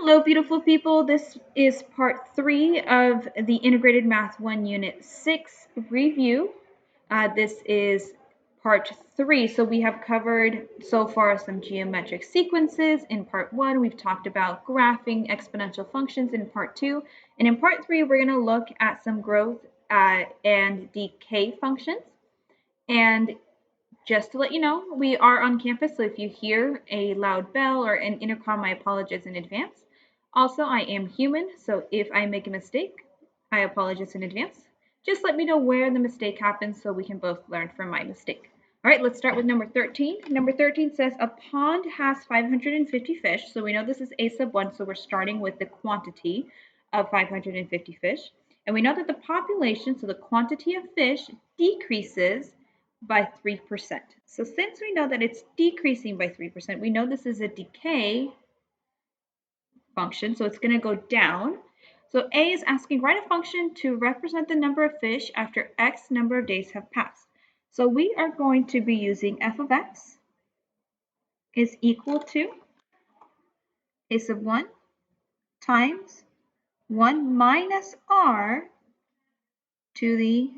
Hello, beautiful people. This is part 3 of the Integrated Math 1 Unit 6 review. This is part 3. So we have covered so far some geometric sequences. In part 1, we've talked about graphing exponential functions in part 2. And in part 3, we're going to look at some growth and decay functions. And just to let you know, we are on campus, so if you hear a loud bell or an intercom, I apologize in advance. Also, I am human, so if I make a mistake, I apologize in advance. Just let me know where the mistake happens so we can both learn from my mistake. All right, let's start with number 13. Number 13 says a pond has 550 fish. So we know this is A sub 1, so we're starting with the quantity of 550 fish. And we know that the population, so the quantity of fish, decreases by 3%. So since we know that it's decreasing by 3%, we know this is a decay function, so it's going to go down. So A is asking, write a function to represent the number of fish after X number of days have passed. So we are going to be using f of x is equal to a sub 1 times 1 minus r to the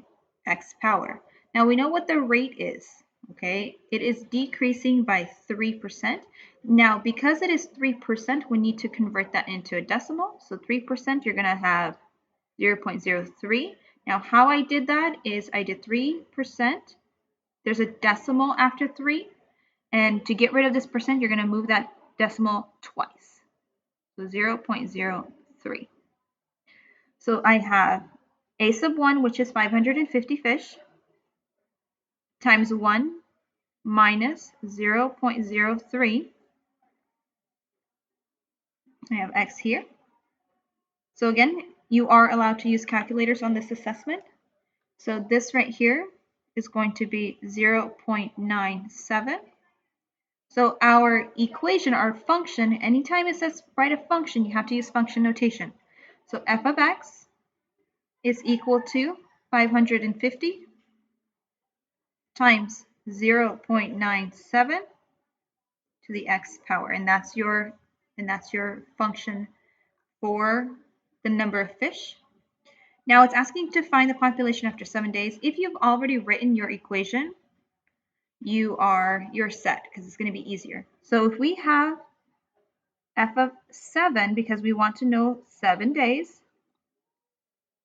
x power. Now we know what the rate is, okay? It is decreasing by 3%. Now, because it is 3%, we need to convert that into a decimal. So 3%, you're gonna have 0.03. Now, how I did that is I did 3%. There's a decimal after 3. And to get rid of this percent, you're gonna move that decimal twice. So 0.03. So I have a sub 1, which is 550 fish, times 1 minus 0.03. I have x here. So again, you are allowed to use calculators on this assessment. So this right here is going to be 0.97. So our equation, our function, anytime it says write a function, you have to use function notation. So f of x is equal to 550 times 0.97 to the x power, and that's your function for the number of fish. Now it's asking to find the population after 7 days. If you've already written your equation, you're set because it's going to be easier. So if we have f of 7, because we want to know 7 days,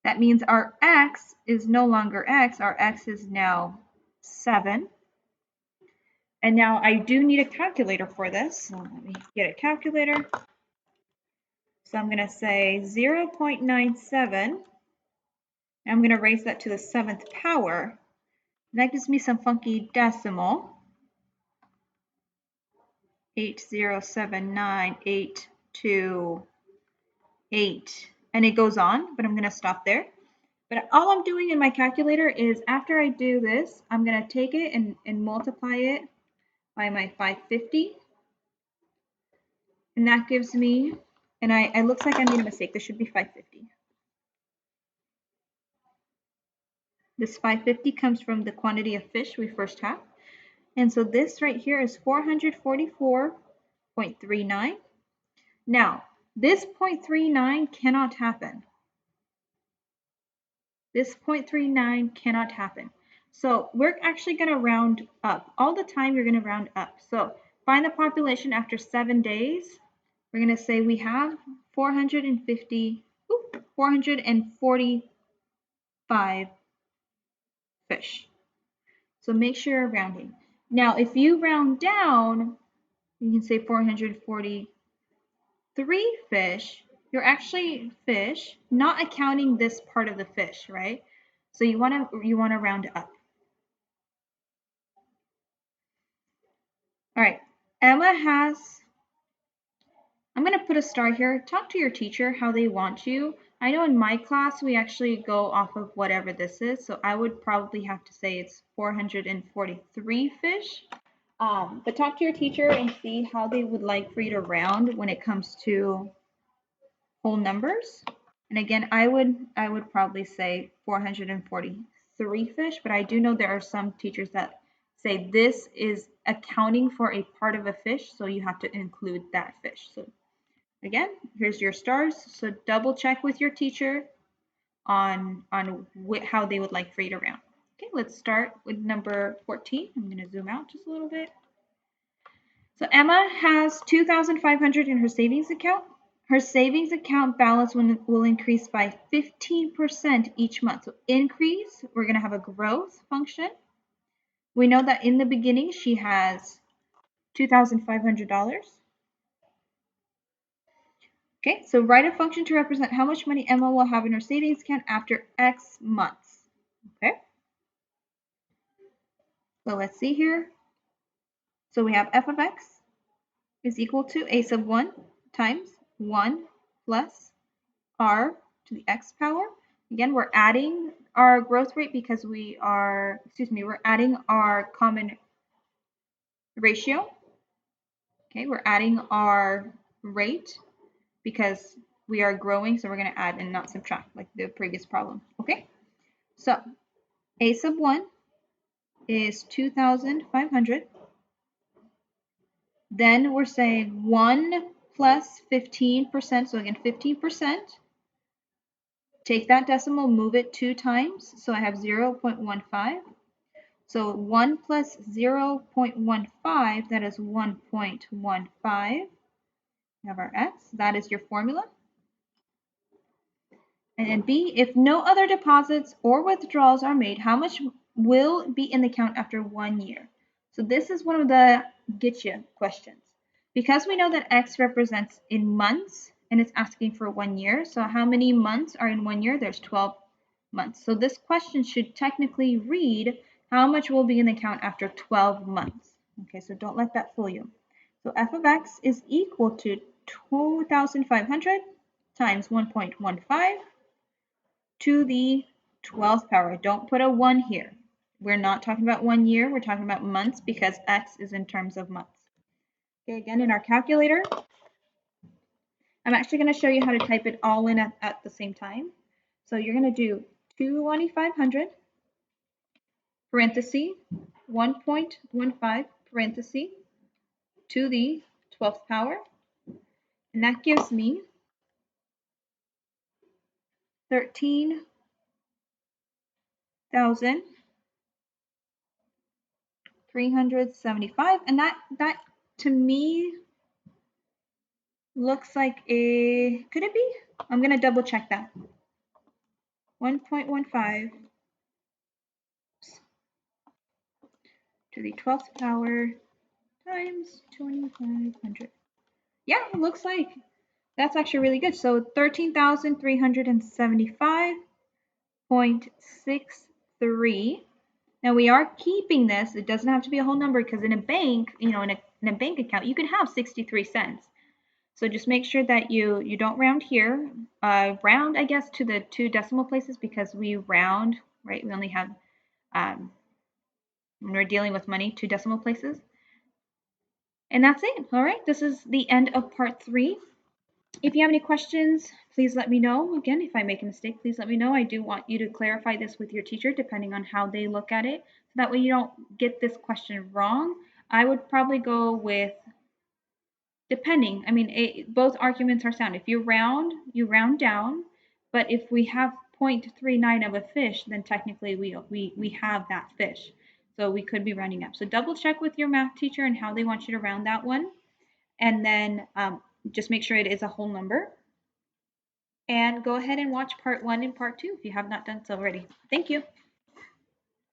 that means our x is no longer x, our x is now 7. And now I do need a calculator for this. So let me get a calculator. So I'm going to say 0.97. I'm going to raise that to the 7th power. That gives me some funky decimal. 8079828. And it goes on, but I'm going to stop there. But all I'm doing in my calculator is after I do this, I'm going to take it and multiply it by my 550. And that gives me, and it looks like I made a mistake. This should be 550. This 550 comes from the quantity of fish we first have. And so this right here is 444.39. Now, this 0.39 cannot happen. This 0.39 cannot happen. So we're actually going to round up. All the time you're going to round up. So find the population after 7 days. We're going to say we have 445 fish. So make sure you're rounding. Now, if you round down, you can say 443 fish. You're actually fish, not accounting this part of the fish, right? So you want to round up. All right, Emma has, I'm going to put a star here. Talk to your teacher how they want you. I know in my class, we actually go off of whatever this is. So I would probably have to say it's 443 fish. But talk to your teacher and see how they would like for you to round when it comes to whole numbers. And again, I would probably say 443 fish, but I do know there are some teachers that say this is accounting for a part of a fish, so you have to include that fish. So Again, here's your stars. So double check with your teacher on how they would like for you to round. Okay, let's start with number 14. I'm going to zoom out just a little bit. So Emma has 2,500 in her savings account. Her savings account balance will increase by 15% each month. So increase, we're going to have a growth function. We know that in the beginning she has $2,500. Okay, so write a function to represent how much money Emma will have in her savings account after X months. Okay, so let's see here. So we have f of x is equal to a sub 1 times 1 plus r to the x power. Again, we're adding our growth rate because we're adding our common ratio. Okay, we're adding our rate because we are growing, so we're going to add and not subtract like the previous problem. Okay, so a sub 1 is 2,500. Then we're saying 1 plus 15%, so again 15%. Take that decimal, move it 2 times, so I have 0.15. So 1 plus 0.15, that is 1.15. We have our x, that is your formula. And then B, if no other deposits or withdrawals are made, how much will be in the account after 1 year? So this is one of the get you questions. Because we know that X represents in months and it's asking for 1 year. So how many months are in 1 year? There's 12 months. So this question should technically read how much will be in the account after 12 months. Okay, so don't let that fool you. So f of x is equal to 2,500 times 1.15 to the 12th power. Don't put a 1 here. We're not talking about 1 year. We're talking about months because x is in terms of months. Okay, again, in our calculator, I'm actually going to show you how to type it all in at the same time. So you're going to do 2,500 parenthesis 1.15 parenthesis to the 12th power. And that gives me 13,375. And that to me looks like could it be? I'm going to double check that. 1.15 to the 12th power times 2,500. Yeah, it looks like that's actually really good. So 13,375.63. Now we are keeping this. It doesn't have to be a whole number because in a bank, in a bank account, you can have 63 cents. So just make sure that you don't round here. Round, I guess, to the 2 decimal places because we round, right? We only have, when we're dealing with money, 2 decimal places. And that's it. All right, this is the end of part 3. If you have any questions, please let me know. Again, if I make a mistake, please let me know. I do want you to clarify this with your teacher depending on how they look at it. So that way you don't get this question wrong. I would probably go with depending. I mean, both arguments are sound. If you round down. But if we have 0.39 of a fish, then technically we have that fish. So we could be rounding up. So double check with your math teacher and how they want you to round that one. And then just make sure it is a whole number. And go ahead and watch part 1 and part 2 if you have not done so already. Thank you.